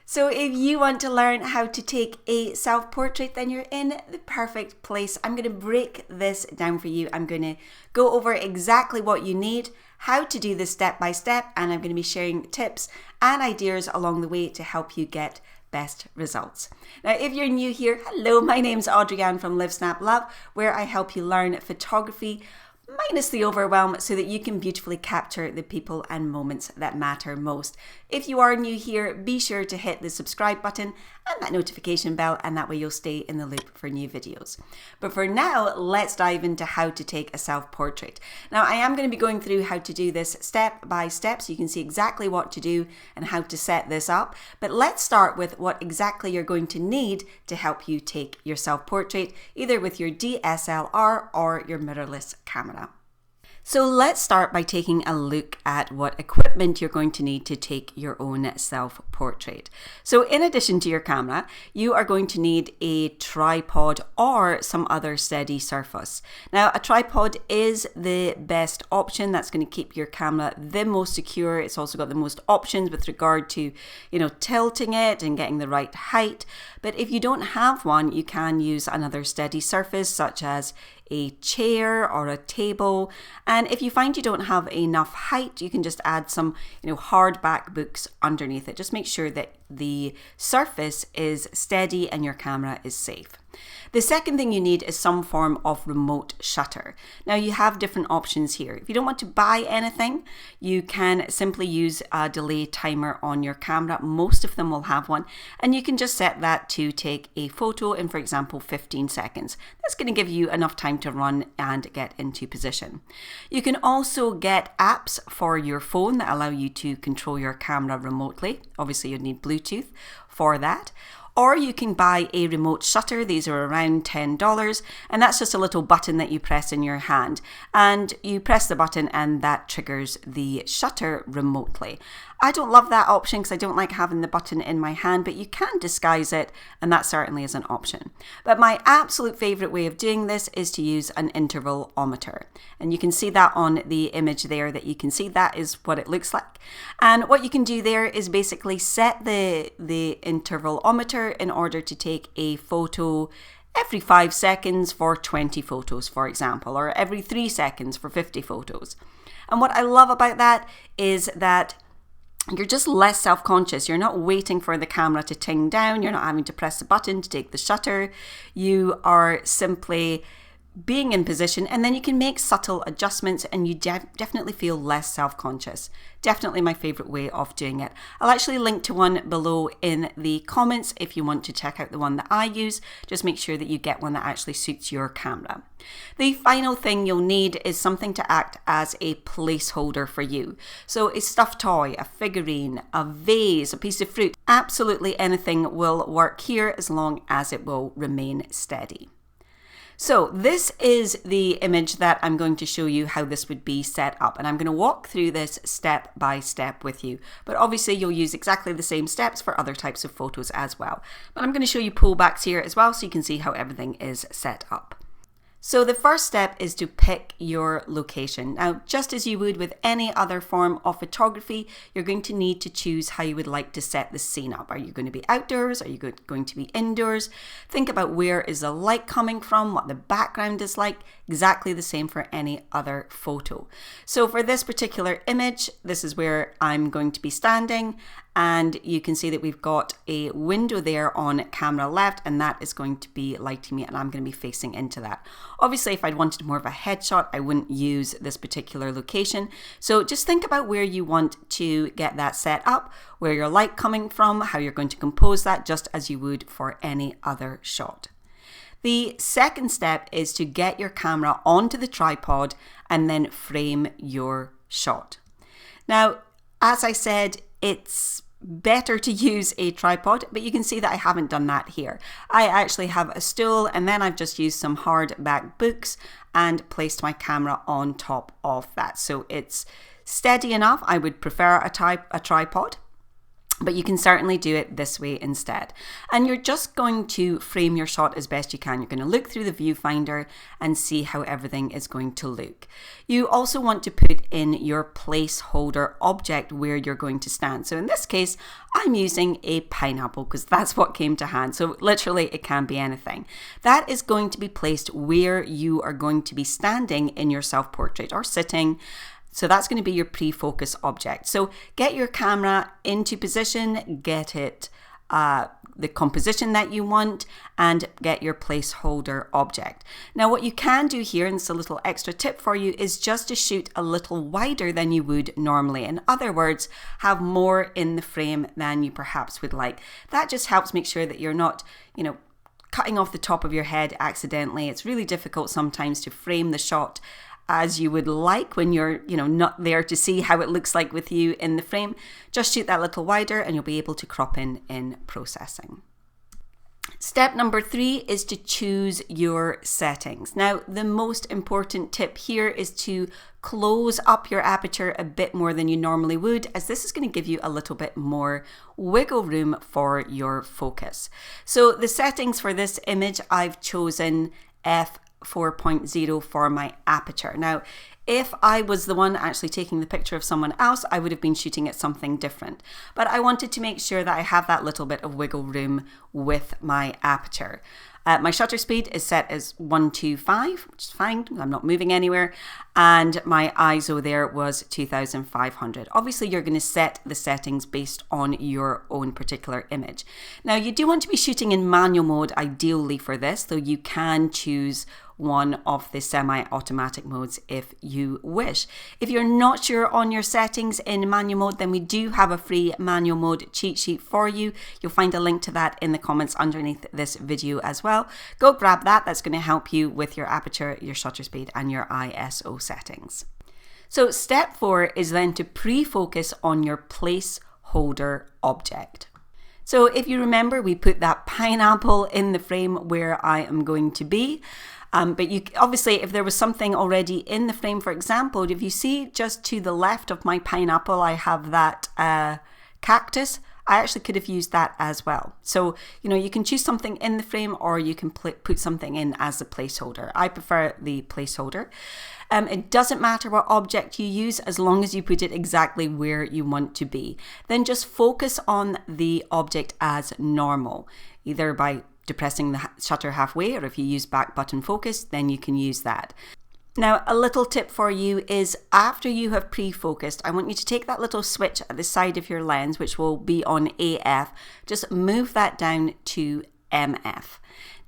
So if you want to learn how to take a self-portrait, then you're in the perfect place. I'm going to break this down for you. I'm going to go over exactly what you need, how to do this step by step, and I'm going to be sharing tips and ideas along the way to help you get best results. Now, if you're new here, hello, my name's Audrey-Ann from Live Snap Love, where I help you learn photography minus the overwhelm so that you can beautifully capture the people and moments that matter most. If you are new here, be sure to hit the subscribe button and that notification bell, and that way you'll stay in the loop for new videos. But for now, let's dive into how to take a self-portrait. Now, I am going to be going through how to do this step by step so you can see exactly what to do and how to set this up. But let's start with what exactly you're going to need to help you take your self-portrait, either with your DSLR or your mirrorless camera. So let's start by taking a look at what equipment you're going to need to take your own self-portrait. So in addition to your camera, you are going to need a tripod or some other steady surface. Now, a tripod is the best option. That's going to keep your camera the most secure. It's also got the most options with regard to, tilting it and getting the right height. But if you don't have one, you can use another steady surface such as a chair or a table. And if you find you don't have enough height, you can just add some, hardback books underneath it. Just make sure that the surface is steady and your camera is safe. The second thing you need is some form of remote shutter. Now, you have different options here. If you don't want to buy anything, you can simply use a delay timer on your camera. Most of them will have one, and you can just set that to take a photo in, for example, 15 seconds. That's going to give you enough time to run and get into position. You can also get apps for your phone that allow you to control your camera remotely. Obviously, you'd need Bluetooth for that. Or you can buy a remote shutter. These are around $10, and that's just a little button that you press in your hand. And you press the button and that triggers the shutter remotely. I don't love that option because I don't like having the button in my hand, but you can disguise it, and that certainly is an option. But my absolute favorite way of doing this is to use an intervalometer. And you can see that on the image there, that you can see that is what it looks like. And what you can do there is basically set the intervalometer in order to take a photo every 5 seconds for 20 photos, for example, or every 3 seconds for 50 photos. And what I love about that is that you're just less self-conscious. You're not waiting for the camera to ting down. You're not having to press the button to take the shutter. You are simply being in position, and then you can make subtle adjustments, and you definitely feel less self-conscious. Definitely my favorite way of doing it. I'll actually link to one below in the comments if you want to check out the one that I use. Just make sure that you get one that actually suits your camera. The final thing you'll need is something to act as a placeholder for you. So a stuffed toy, a figurine, a vase, a piece of fruit, absolutely anything will work here as long as it will remain steady. So this is the image that I'm going to show you how this would be set up, and I'm going to walk through this step by step with you. But obviously you'll use exactly the same steps for other types of photos as well. But I'm going to show you pullbacks here as well so you can see how everything is set up. So the first step is to pick your location. Now, just as you would with any other form of photography, you're going to need to choose how you would like to set the scene up. Are you going to be outdoors? Are you going to be indoors? Think about where is the light coming from, what the background is like, exactly the same for any other photo. So for this particular image, this is where I'm going to be standing. And you can see that we've got a window there on camera left, and that is going to be lighting me, and I'm going to be facing into that. Obviously, if I'd wanted more of a headshot, I wouldn't use this particular location. So just think about where you want to get that set up, where your light coming from, how you're going to compose that, just as you would for any other shot. The second step is to get your camera onto the tripod and then frame your shot. Now, as I said, it's better to use a tripod, but you can see that I haven't done that here. I actually have a stool, and then I've just used some hardback books and placed my camera on top of that. So it's steady enough. I would prefer a tripod. but you can certainly do it this way instead. And you're just going to frame your shot as best you can. You're going to look through the viewfinder and see how everything is going to look. You also want to put in your placeholder object where you're going to stand. So in this case, I'm using a pineapple because that's what came to hand. So literally it can be anything. That is going to be placed where you are going to be standing in your self-portrait or sitting. So that's going to be your pre-focus object. So get your camera into position, get it the composition that you want, and get your placeholder object. Now what you can do here, and it's a little extra tip for you, is just to shoot a little wider than you would normally. In other words, have more in the frame than you perhaps would like. That just helps make sure that you're not, cutting off the top of your head accidentally. It's really difficult sometimes to frame the shot as you would like when you're, not there to see how it looks like with you in the frame. Just shoot that little wider and you'll be able to crop in processing. Step number 3 is to choose your settings. Now, the most important tip here is to close up your aperture a bit more than you normally would, as this is going to give you a little bit more wiggle room for your focus. So the settings for this image, I've chosen f4.0 for my aperture. Now, if I was the one actually taking the picture of someone else, I would have been shooting at something different. But I wanted to make sure that I have that little bit of wiggle room with my aperture. My shutter speed is set as 125, which is fine, I'm not moving anywhere. And my ISO there was 2500. Obviously, you're going to set the settings based on your own particular image. Now, you do want to be shooting in manual mode ideally for this, though you can choose one of the semi-automatic modes if you wish. If you're not sure on your settings in manual mode, then we do have a free manual mode cheat sheet for you. You'll find a link to that in the comments underneath this video as well. Go grab that. That's going to help you with your aperture, your shutter speed, and your ISO settings. So step 4 is then to pre-focus on your placeholder object. So if you remember, we put that pineapple in the frame where I am going to be. But you obviously, if there was something already in the frame, for example, if you see just to the left of my pineapple, I have that cactus. I actually could have used that as well. So, you can choose something in the frame or you can put something in as a placeholder. I prefer the placeholder. It doesn't matter what object you use as long as you put it exactly where you want to be. Then just focus on the object as normal, either by depressing the shutter halfway, or if you use back button focus, then you can use that. Now, a little tip for you is after you have pre-focused, I want you to take that little switch at the side of your lens, which will be on AF, just move that down to MF.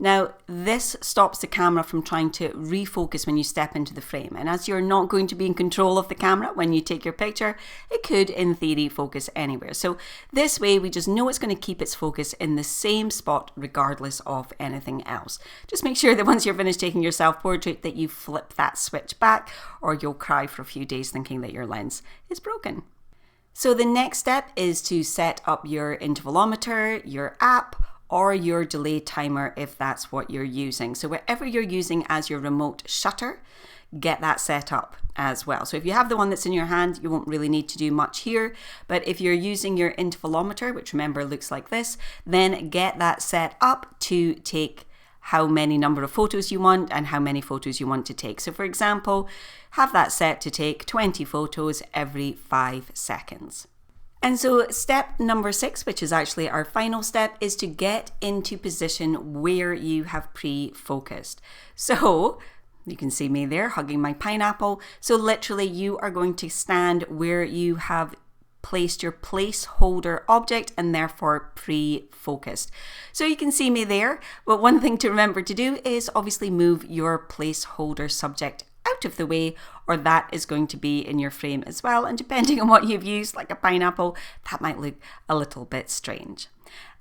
Now, this stops the camera from trying to refocus when you step into the frame. And as you're not going to be in control of the camera when you take your picture, it could, in theory, focus anywhere. So this way, we just know it's going to keep its focus in the same spot regardless of anything else. Just make sure that once you're finished taking your self-portrait that you flip that switch back, or you'll cry for a few days thinking that your lens is broken. So the next step is to set up your intervalometer, your app, or your delay timer if that's what you're using. So whatever you're using as your remote shutter, get that set up as well. So if you have the one that's in your hand, you won't really need to do much here. But if you're using your intervalometer, which remember looks like this, then get that set up to take how many number of photos you want and how many photos you want to take. So for example, have that set to take 20 photos every 5 seconds. And so step number 6, which is actually our final step, is to get into position where you have pre-focused. So you can see me there hugging my pineapple. So literally you are going to stand where you have placed your placeholder object and therefore pre-focused. So you can see me there, but one thing to remember to do is obviously move your placeholder subject out of the way, or that is going to be in your frame as well. And depending on what you've used, like a pineapple, that might look a little bit strange.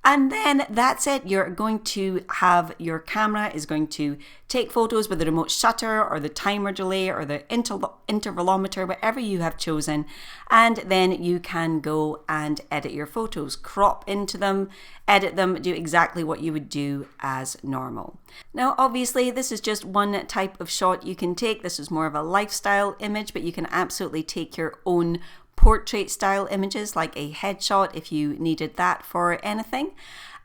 And then that's it. You're going to have your camera is going to take photos with the remote shutter or the timer delay or the intervalometer, whatever you have chosen. And then you can go and edit your photos, crop into them, edit them, do exactly what you would do as normal. Now, obviously, this is just one type of shot you can take. This is more of a lifestyle image, but you can absolutely take your own portrait style images like a headshot if you needed that for anything.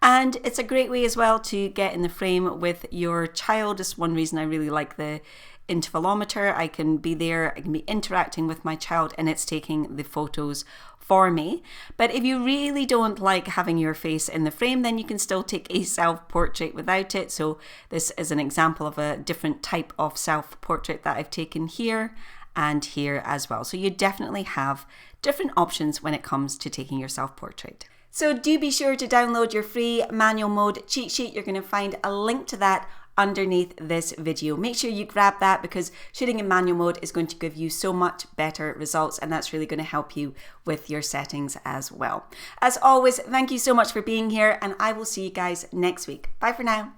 And it's a great way as well to get in the frame with your child. It's one reason I really like the Intervalometer. I can be there, I can be interacting with my child, and it's taking the photos for me. But if you really don't like having your face in the frame, then you can still take a self-portrait without it. So this is an example of a different type of self-portrait that I've taken here and here as well. So you definitely have different options when it comes to taking your self-portrait. So do be sure to download your free manual mode cheat sheet. You're going to find a link to that underneath this video. Make sure you grab that because shooting in manual mode is going to give you so much better results, and that's really going to help you with your settings as well. As always, thank you so much for being here, and I will see you guys next week. Bye for now.